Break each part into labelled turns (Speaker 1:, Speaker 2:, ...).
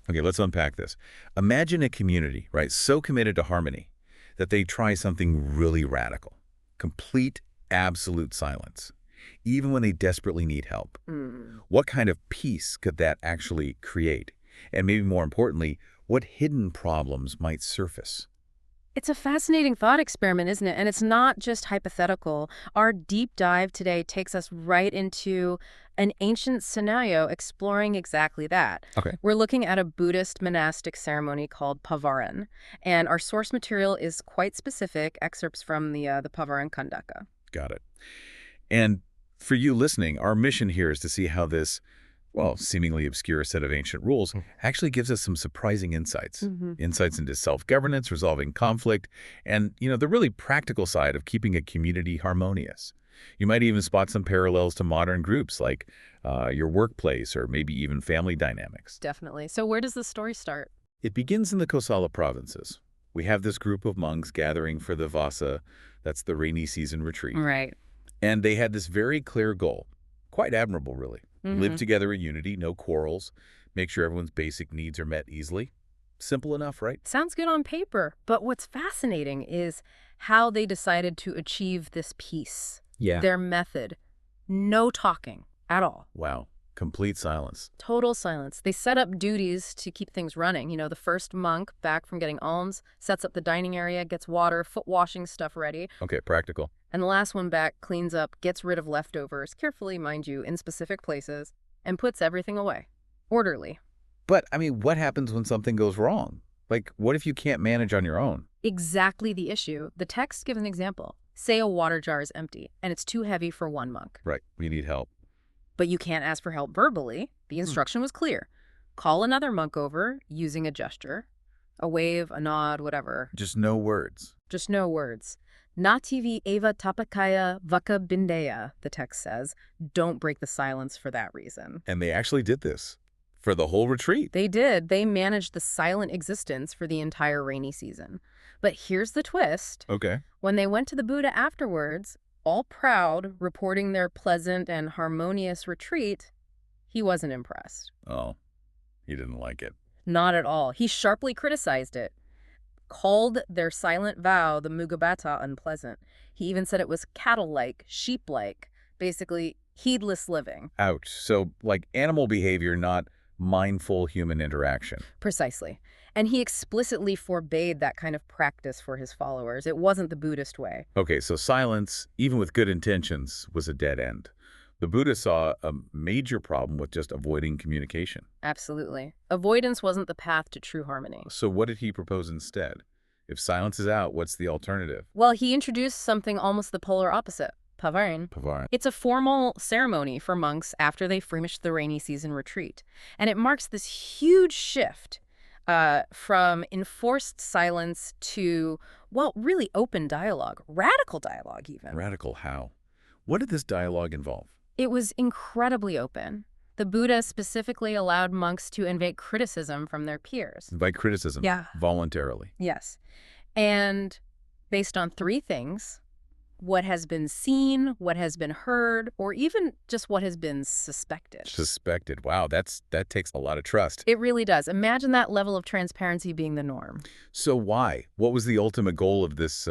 Speaker 1: Okay, let's unpack this. Imagine a community, right, so committed to harmony that they try something really radical. Complete, absolute silence, even when they desperately need help.
Speaker 2: Mm.
Speaker 1: What kind of peace could that actually create? And maybe more importantly, what hidden problems might surface?
Speaker 2: It's a fascinating thought experiment, isn't it? And it's not just hypothetical. Our deep dive today takes us right into an ancient scenario exploring exactly that.
Speaker 1: Okay,
Speaker 2: We're looking at a Buddhist monastic ceremony called Pavāraṇā, and our source material is quite specific, excerpts from the Pavāraṇakkhandhaka.
Speaker 1: got it. And for you listening, our mission here is to see how this, well, seemingly obscure set of ancient rules actually gives us some surprising insights. Insights into self-governance, resolving conflict, and, the really practical side of keeping a community harmonious. You might even spot some parallels to modern groups like your workplace or maybe even family dynamics.
Speaker 2: Definitely. So where does the story start?
Speaker 1: It begins in the Kosala provinces. We have this group of monks gathering for the Vasa, that's the rainy season retreat.
Speaker 2: Right.
Speaker 1: And they had this very clear goal, quite admirable really. Live together in unity, no quarrels, make sure everyone's basic needs are met easily. Simple enough, right?
Speaker 2: Sounds good on paper, but what's fascinating is how they decided to achieve this peace.
Speaker 1: Yeah.
Speaker 2: Their method. No talking at all.
Speaker 1: Wow. Complete silence.
Speaker 2: Total silence. They set up duties to keep things running. The first monk, back from getting alms, sets up the dining area, gets water, foot washing stuff ready.
Speaker 1: Okay, practical.
Speaker 2: And the last one back cleans up, gets rid of leftovers, carefully, mind you, in specific places, and puts everything away. Orderly.
Speaker 1: But, what happens when something goes wrong? Like, what if you can't manage on your own?
Speaker 2: Exactly the issue. The text gives an example. Say a water jar is empty, and it's too heavy for one monk.
Speaker 1: Right, we need help.
Speaker 2: But you can't ask for help verbally. The instruction was clear. Call another monk over using a gesture, a wave, a nod, whatever.
Speaker 1: Just no words.
Speaker 2: Just no words. Nativi eva tapakaya vaka bindeya, the text says. Don't break the silence for that reason.
Speaker 1: And they actually did this for the whole retreat.
Speaker 2: They did. They managed the silent existence for the entire rainy season. But here's the twist.
Speaker 1: Okay.
Speaker 2: When they went to the Buddha afterwards, all proud, reporting their pleasant and harmonious retreat, he wasn't impressed.
Speaker 1: Oh, he didn't like it.
Speaker 2: Not at all. He sharply criticized it, called their silent vow, the Mugabata, unpleasant. He even said it was cattle-like, sheep-like, basically heedless living.
Speaker 1: Ouch. So, like animal behavior, not mindful human interaction.
Speaker 2: Precisely. And he explicitly forbade that kind of practice for his followers. It wasn't the Buddhist way.
Speaker 1: Okay, so silence, even with good intentions, was a dead end. The Buddha saw a major problem with just avoiding communication.
Speaker 2: Absolutely. Avoidance wasn't the path to true harmony.
Speaker 1: So what did he propose instead? If silence is out, what's the alternative?
Speaker 2: Well, he introduced something almost the polar opposite, Pavāraṇā.
Speaker 1: Pavāraṇā.
Speaker 2: It's a formal ceremony for monks after they finish the rainy season retreat. And it marks this huge shift from enforced silence to, well, really open dialogue, radical dialogue even.
Speaker 1: Radical how? What did this dialogue involve?
Speaker 2: It was incredibly open. The Buddha specifically allowed monks to invite criticism from their peers.
Speaker 1: Invite criticism.
Speaker 2: Yeah.
Speaker 1: Voluntarily.
Speaker 2: Yes. And based on three things: what has been seen, what has been heard, or even just what has been suspected.
Speaker 1: Suspected. Wow, that takes a lot of trust.
Speaker 2: It really does. Imagine that level of transparency being the norm.
Speaker 1: So why? What was the ultimate goal of this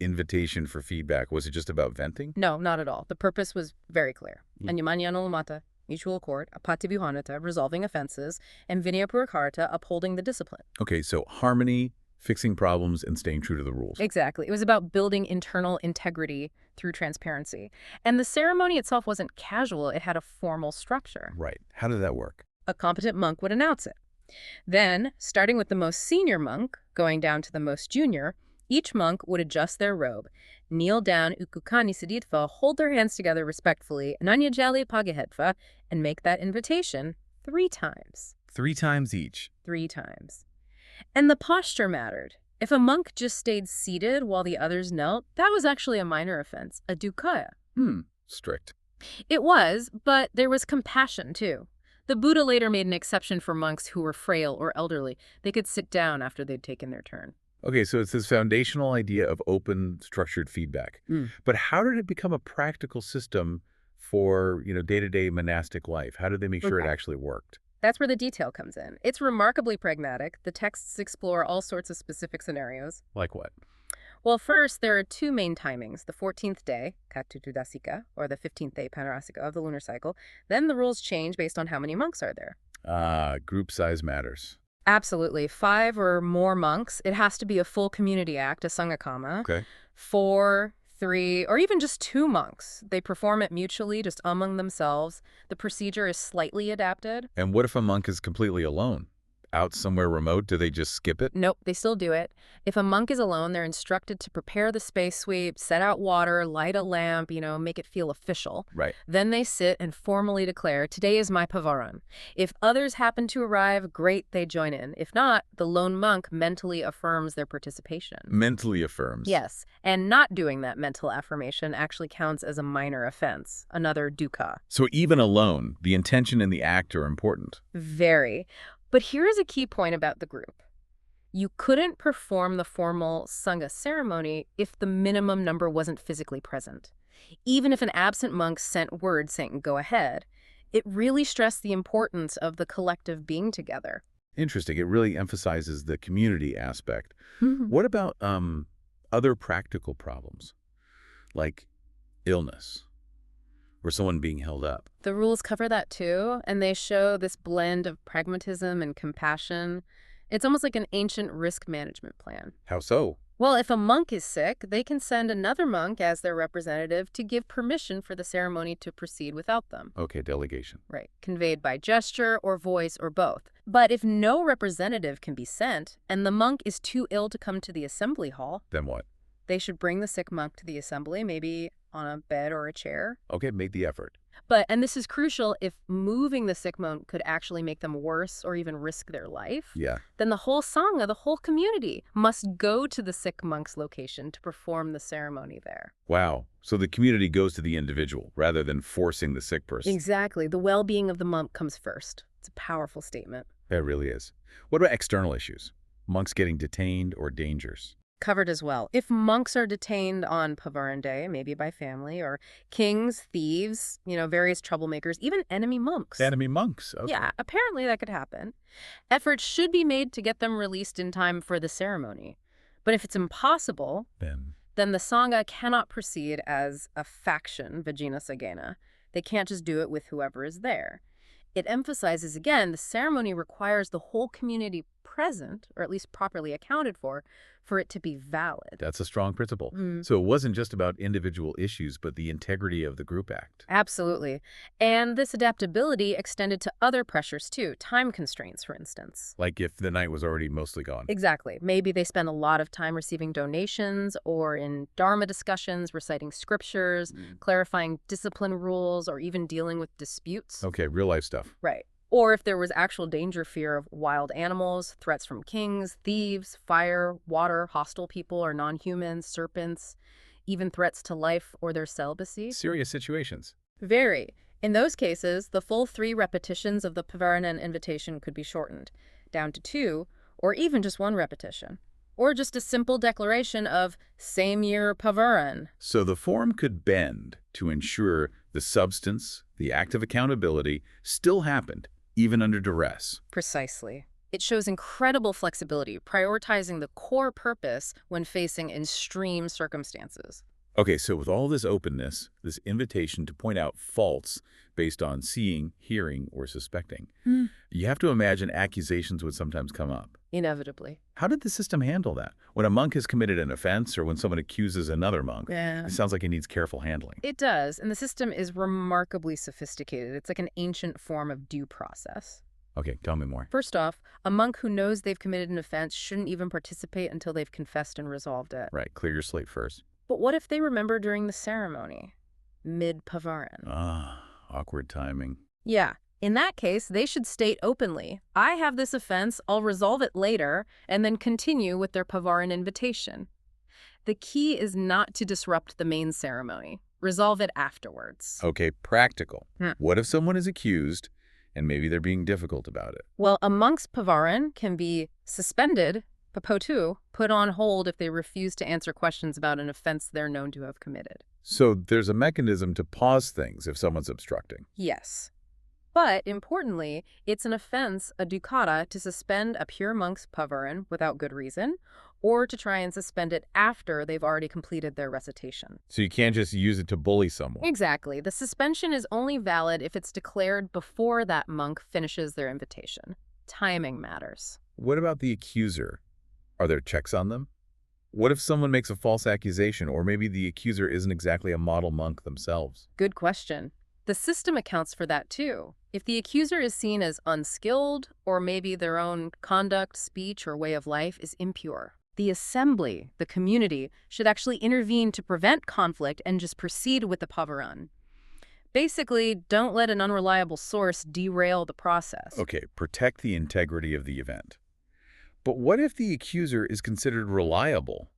Speaker 1: invitation for feedback? Was it just about venting?
Speaker 2: No, not at all. The purpose was very clear. Anyamanya mutual accord, apatibhuhanata, resolving offenses, and vinayapurakarta, upholding the discipline.
Speaker 1: Okay, so harmony, fixing problems, and staying true to the rules.
Speaker 2: Exactly. It was about building internal integrity through transparency. And the ceremony itself wasn't casual. It had a formal structure.
Speaker 1: Right. How did that work?
Speaker 2: A competent monk would announce it. Then, starting with the most senior monk, going down to the most junior, each monk would adjust their robe, kneel down ukukani siddhitva, hold their hands together respectfully, nanyajali pagahetva, and make that invitation 3 times.
Speaker 1: 3 times each.
Speaker 2: 3 times. And the posture mattered. If a monk just stayed seated while the others knelt, that was actually a minor offense, a dukkha.
Speaker 1: Strict.
Speaker 2: It was, but there was compassion too. The Buddha later made an exception for monks who were frail or elderly. They could sit down after they'd taken their turn.
Speaker 1: Okay, so it's this foundational idea of open, structured feedback. But how did it become a practical system for, day-to-day monastic life? How did they make sure it actually worked?
Speaker 2: That's where the detail comes in. It's remarkably pragmatic. The texts explore all sorts of specific scenarios.
Speaker 1: Like what?
Speaker 2: Well, first, there are two main timings, the 14th day, Katutudasika, or the 15th day, Panarasika, of the lunar cycle. Then the rules change based on how many monks are there.
Speaker 1: Group size matters.
Speaker 2: Absolutely. 5 or more monks. It has to be a full community act, a sangakama.
Speaker 1: Okay.
Speaker 2: 4, 3, or even just 2 monks. They perform it mutually, just among themselves. The procedure is slightly adapted.
Speaker 1: And what if a monk is completely alone? Out somewhere remote, do they just skip it?
Speaker 2: Nope, they still do it. If a monk is alone, they're instructed to prepare the space sweep, set out water, light a lamp, make it feel official.
Speaker 1: Right.
Speaker 2: Then they sit and formally declare, today is my Pavāraṇā. If others happen to arrive, great, they join in. If not, the lone monk mentally affirms their participation.
Speaker 1: Mentally affirms.
Speaker 2: Yes, and not doing that mental affirmation actually counts as a minor offense, another dukkha.
Speaker 1: So even alone, the intention and the act are important.
Speaker 2: Very. But here is a key point about the group. You couldn't perform the formal Sangha ceremony if the minimum number wasn't physically present. Even if an absent monk sent word saying, go ahead, it really stressed the importance of the collective being together.
Speaker 1: Interesting. It really emphasizes the community aspect. What about other practical problems, like illness or someone being held up?
Speaker 2: The rules cover that too, and they show this blend of pragmatism and compassion. It's almost like an ancient risk management plan.
Speaker 1: How so?
Speaker 2: Well, if a monk is sick, they can send another monk as their representative to give permission for the ceremony to proceed without them.
Speaker 1: Okay, delegation.
Speaker 2: Right, conveyed by gesture or voice or both. But if no representative can be sent, and the monk is too ill to come to the assembly hall,
Speaker 1: Then what?
Speaker 2: they should bring the sick monk to the assembly, maybe on a bed or a chair.
Speaker 1: Okay, make the effort.
Speaker 2: And this is crucial, if moving the sick monk could actually make them worse or even risk their life,
Speaker 1: Yeah.
Speaker 2: then the whole sangha, the whole community, must go to the sick monk's location to perform the ceremony there.
Speaker 1: Wow. So the community goes to the individual rather than forcing the sick person.
Speaker 2: Exactly. The well-being of the monk comes first. It's a powerful statement.
Speaker 1: It really is. What about external issues? Monks getting detained or dangers?
Speaker 2: Covered as well. If monks are detained on Pavāraṇā Day, maybe by family, or kings, thieves, various troublemakers, even enemy monks.
Speaker 1: Enemy monks. Okay.
Speaker 2: Yeah, apparently that could happen. Efforts should be made to get them released in time for the ceremony. But if it's impossible, then the sangha cannot proceed as a faction, vajjana sagena. They can't just do it with whoever is there. It emphasizes, again, the ceremony requires the whole community present, or at least properly accounted for it to be valid.
Speaker 1: That's a strong principle. So it wasn't just about individual issues, but the integrity of the group act.
Speaker 2: Absolutely. And this adaptability extended to other pressures too, time constraints, for instance.
Speaker 1: Like if the night was already mostly gone.
Speaker 2: Exactly. Maybe they spend a lot of time receiving donations or in dharma discussions, reciting scriptures, clarifying discipline rules, or even dealing with disputes.
Speaker 1: Okay, real life stuff.
Speaker 2: Right. Or if there was actual fear of wild animals, threats from kings, thieves, fire, water, hostile people or non-humans, serpents, even threats to life or their celibacy.
Speaker 1: Serious situations.
Speaker 2: Very. In those cases, the full 3 repetitions of the Pavāraṇā invitation could be shortened, down to 2, or even just 1 repetition. Or just a simple declaration of same year Pavāraṇā.
Speaker 1: So the form could bend to ensure the substance, the act of accountability, still happened, even under duress.
Speaker 2: Precisely. It shows incredible flexibility, prioritizing the core purpose when facing extreme circumstances.
Speaker 1: Okay, so with all this openness, this invitation to point out faults based on seeing, hearing, or suspecting, you have to imagine accusations would sometimes come up.
Speaker 2: Inevitably.
Speaker 1: How did the system handle that? When a monk has committed an offense or when someone accuses another monk, it sounds like it needs careful handling.
Speaker 2: It does, and the system is remarkably sophisticated. It's like an ancient form of due process.
Speaker 1: Okay, tell me more.
Speaker 2: First off, a monk who knows they've committed an offense shouldn't even participate until they've confessed and resolved it.
Speaker 1: Right, clear your slate first.
Speaker 2: But what if they remember during the ceremony? Mid-Pavāraṇā.
Speaker 1: Awkward timing.
Speaker 2: Yeah. In that case, they should state openly, I have this offense, I'll resolve it later, and then continue with their Pavāraṇā invitation. The key is not to disrupt the main ceremony. Resolve it afterwards.
Speaker 1: Okay, practical. What if someone is accused and maybe they're being difficult about it?
Speaker 2: Well, a monk's Pavāraṇā can be suspended, papotu, put on hold if they refuse to answer questions about an offense they're known to have committed.
Speaker 1: So there's a mechanism to pause things if someone's obstructing.
Speaker 2: Yes. But, importantly, it's an offense, a dukkata, to suspend a pure monk's pavaran without good reason, or to try and suspend it after they've already completed their recitation.
Speaker 1: So you can't just use it to bully someone.
Speaker 2: Exactly. The suspension is only valid if it's declared before that monk finishes their invitation. Timing matters.
Speaker 1: What about the accuser? Are there checks on them? What if someone makes a false accusation, or maybe the accuser isn't exactly a model monk themselves?
Speaker 2: Good question. The system accounts for that too. If the accuser is seen as unskilled, or maybe their own conduct, speech, or way of life is impure, the assembly, the community, should actually intervene to prevent conflict and just proceed with the pavaran. Basically, don't let an unreliable source derail the process.
Speaker 1: Okay, protect the integrity of the event. But what if the accuser is considered reliable,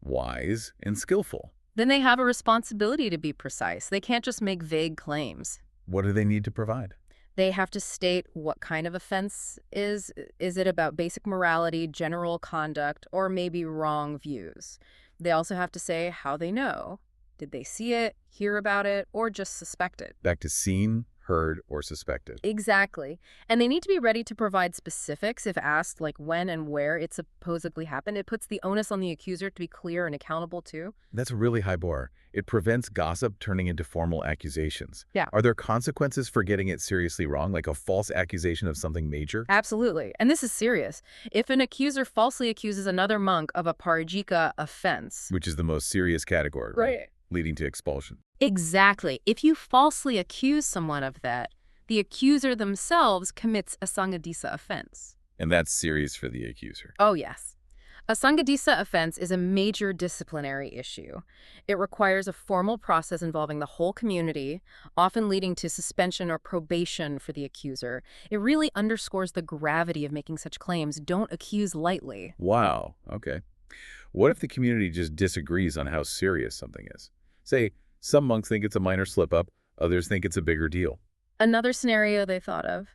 Speaker 1: wise, and skillful?
Speaker 2: Then they have a responsibility to be precise. They can't just make vague claims.
Speaker 1: What do they need to provide?
Speaker 2: They have to state what kind of offense is. Is it about basic morality, general conduct, or maybe wrong views? They also have to say how they know. Did they see it, hear about it, or just suspect it?
Speaker 1: Back to seen, heard, or suspected.
Speaker 2: Exactly. And they need to be ready to provide specifics if asked, like when and where it supposedly happened. It puts the onus on the accuser to be clear and accountable too.
Speaker 1: That's a really high bar. It prevents gossip turning into formal accusations.
Speaker 2: Yeah.
Speaker 1: Are there consequences for getting it seriously wrong, like a false accusation of something major?
Speaker 2: Absolutely. And this is serious. If an accuser falsely accuses another monk of a parajika offense,
Speaker 1: Which is the most serious category,
Speaker 2: right?
Speaker 1: Leading to expulsion.
Speaker 2: Exactly. If you falsely accuse someone of that, the accuser themselves commits a sanghadisa offense.
Speaker 1: And that's serious for the accuser.
Speaker 2: Oh, yes. A sanghadisa offense is a major disciplinary issue. It requires a formal process involving the whole community, often leading to suspension or probation for the accuser. It really underscores the gravity of making such claims. Don't accuse lightly.
Speaker 1: Wow. Okay. What if the community just disagrees on how serious something is? Say, some monks think it's a minor slip-up, others think it's a bigger deal.
Speaker 2: Another scenario they thought of.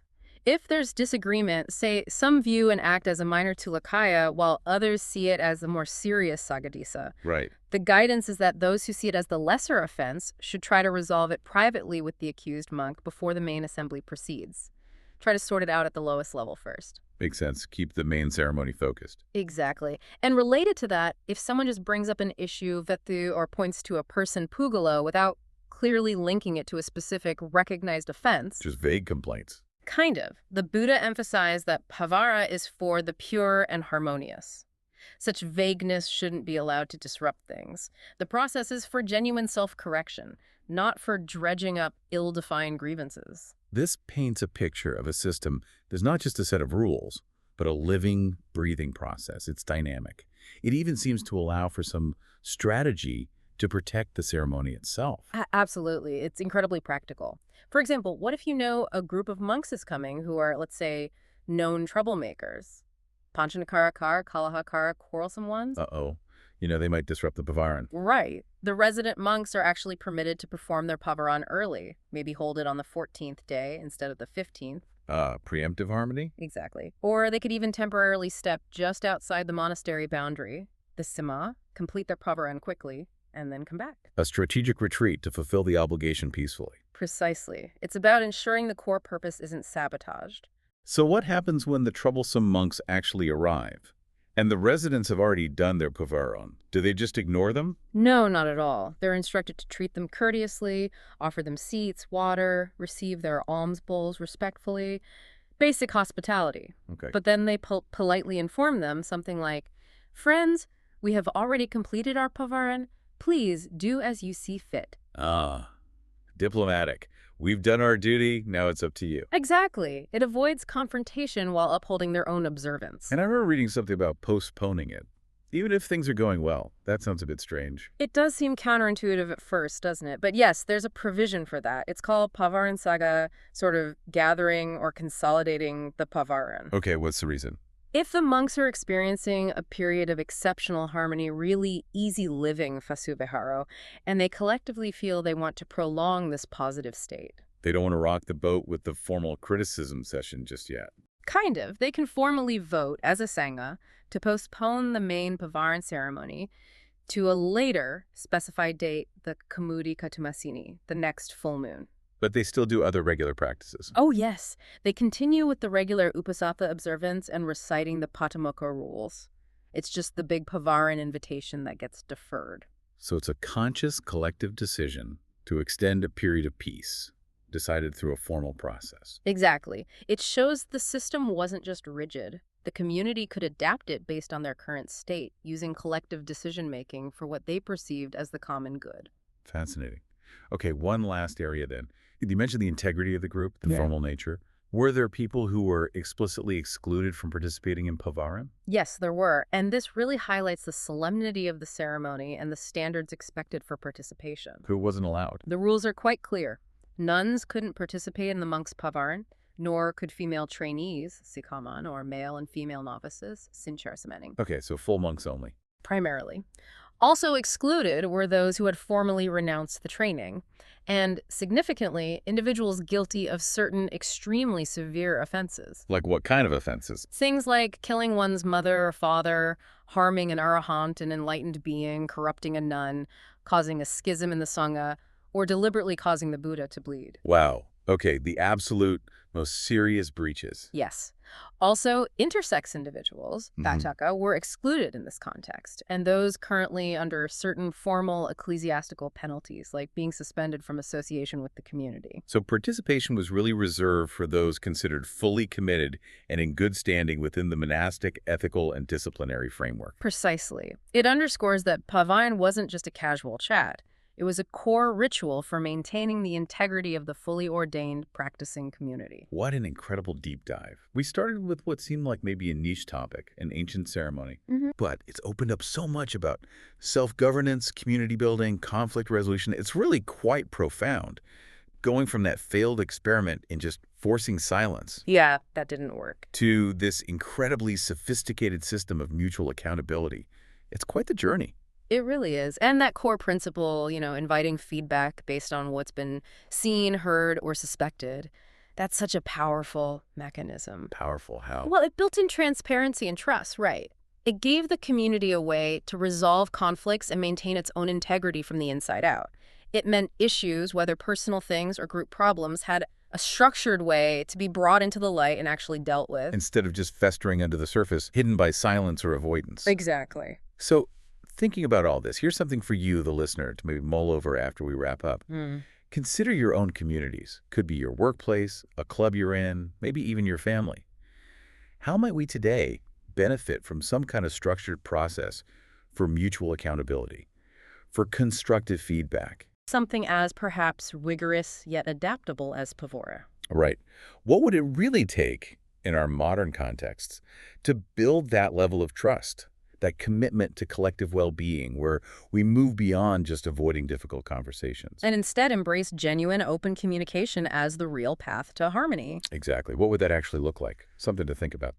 Speaker 2: If there's disagreement, say some view an act as a minor tulakaya while others see it as a more serious sagadisa.
Speaker 1: Right.
Speaker 2: The guidance is that those who see it as the lesser offense should try to resolve it privately with the accused monk before the main assembly proceeds. Try to sort it out at the lowest level first.
Speaker 1: Makes sense. Keep the main ceremony focused.
Speaker 2: Exactly. And related to that, if someone just brings up an issue, vettu, or points to a person pugalo without clearly linking it to a specific recognized offense.
Speaker 1: Just vague complaints.
Speaker 2: Kind of. The Buddha emphasized that pavara is for the pure and harmonious. Such vagueness shouldn't be allowed to disrupt things. The process is for genuine self-correction, not for dredging up ill-defined grievances.
Speaker 1: This paints a picture of a system that's not just a set of rules, but a living, breathing process. It's dynamic. It even seems to allow for some strategy to protect the ceremony itself.
Speaker 2: Absolutely. It's incredibly practical. For example, what if you know a group of monks is coming who are, let's say, known troublemakers? Panchanakarakar, Kalahakara, quarrelsome ones?
Speaker 1: Uh-oh. They might disrupt the Pavaran.
Speaker 2: Right. The resident monks are actually permitted to perform their pavaran early, maybe hold it on the 14th day instead of the 15th.
Speaker 1: Preemptive harmony?
Speaker 2: Exactly. Or they could even temporarily step just outside the monastery boundary, the sima, complete their pavaran quickly, and then come back.
Speaker 1: A strategic retreat to fulfill the obligation peacefully.
Speaker 2: Precisely. It's about ensuring the core purpose isn't sabotaged.
Speaker 1: So what happens when the troublesome monks actually arrive? And the residents have already done their pavaran. Do they just ignore them?
Speaker 2: No, not at all. They're instructed to treat them courteously, offer them seats, water, receive their alms bowls respectfully. Basic hospitality.
Speaker 1: Okay.
Speaker 2: But then they politely inform them something like, "Friends, we have already completed our pavaran. Please do as you see fit."
Speaker 1: Diplomatic. We've done our duty, now it's up to you.
Speaker 2: Exactly. It avoids confrontation while upholding their own observance.
Speaker 1: And I remember reading something about postponing it. Even if things are going well, that sounds a bit strange.
Speaker 2: It does seem counterintuitive at first, doesn't it? But yes, there's a provision for that. It's called Pavāraṇakkhandhaka, sort of gathering or consolidating the pavaran.
Speaker 1: Okay, what's the reason?
Speaker 2: If the monks are experiencing a period of exceptional harmony, really easy living, fasuviharo, and they collectively feel they want to prolong this positive state.
Speaker 1: They don't want to rock the boat with the formal criticism session just yet.
Speaker 2: Kind of. They can formally vote as a sangha to postpone the main pavaran ceremony to a later specified date, the Kamudi Katumasini, the next full moon.
Speaker 1: But they still do other regular practices.
Speaker 2: Oh, yes. They continue with the regular Uposatha observance and reciting the Patimokkha rules. It's just the big Pavāraṇā invitation that gets deferred.
Speaker 1: So it's a conscious collective decision to extend a period of peace, decided through a formal process.
Speaker 2: Exactly. It shows the system wasn't just rigid. The community could adapt it based on their current state, using collective decision-making for what they perceived as the common good.
Speaker 1: Fascinating. Okay, one last area then. You mentioned the integrity of the group, the
Speaker 2: Yeah.
Speaker 1: formal nature. Were there people who were explicitly excluded from participating in Pavāraṇā?
Speaker 2: Yes, there were, and this really highlights the solemnity of the ceremony and the standards expected for participation.
Speaker 1: Who wasn't allowed?
Speaker 2: The rules are quite clear. Nuns couldn't participate in the monks' Pavāraṇā, nor could female trainees, sikaman, or male and female novices, sincharasamani,
Speaker 1: Okay, so full monks only.
Speaker 2: primarily. Also excluded were those who had formally renounced the training, and, significantly, individuals guilty of certain extremely severe offenses.
Speaker 1: Like what kind of offenses?
Speaker 2: Things like killing one's mother or father, harming an arahant, an enlightened being, corrupting a nun, causing a schism in the Sangha, or deliberately causing the Buddha to bleed.
Speaker 1: Wow. Okay, the absolute most serious breaches.
Speaker 2: Yes. Also, intersex individuals, Bhattaka, were excluded in this context, and those currently under certain formal ecclesiastical penalties, like being suspended from association with the community.
Speaker 1: So participation was really reserved for those considered fully committed and in good standing within the monastic, ethical, and disciplinary framework.
Speaker 2: Precisely. It underscores that Pavāraṇā wasn't just a casual chat. It was a core ritual for maintaining the integrity of the fully ordained practicing community.
Speaker 1: What an incredible deep dive. We started with what seemed like maybe a niche topic, an ancient ceremony, but it's opened up so much about self-governance, community building, conflict resolution. It's really quite profound. Going from that failed experiment in just forcing silence
Speaker 2: Yeah, that didn't work.
Speaker 1: to this incredibly sophisticated system of mutual accountability. It's quite the journey.
Speaker 2: It really is. And that core principle, inviting feedback based on what's been seen, heard, or suspected, that's such a powerful mechanism.
Speaker 1: Powerful. How?
Speaker 2: Well, it built in transparency and trust, right? It gave the community a way to resolve conflicts and maintain its own integrity from the inside out. It meant issues, whether personal things or group problems, had a structured way to be brought into the light and actually dealt with.
Speaker 1: Instead of just festering under the surface, hidden by silence or avoidance.
Speaker 2: Exactly.
Speaker 1: So, thinking about all this, here's something for you, the listener, to maybe mull over after we wrap up. Consider your own communities. Could be your workplace, a club you're in, maybe even your family. How might we today benefit from some kind of structured process for mutual accountability, for constructive feedback?
Speaker 2: Something as perhaps rigorous yet adaptable as Pavāraṇā.
Speaker 1: Right. What would it really take in our modern contexts to build that level of trust? That commitment to collective well-being where we move beyond just avoiding difficult conversations.
Speaker 2: And instead embrace genuine, open communication as the real path to harmony.
Speaker 1: Exactly. What would that actually look like? Something to think about.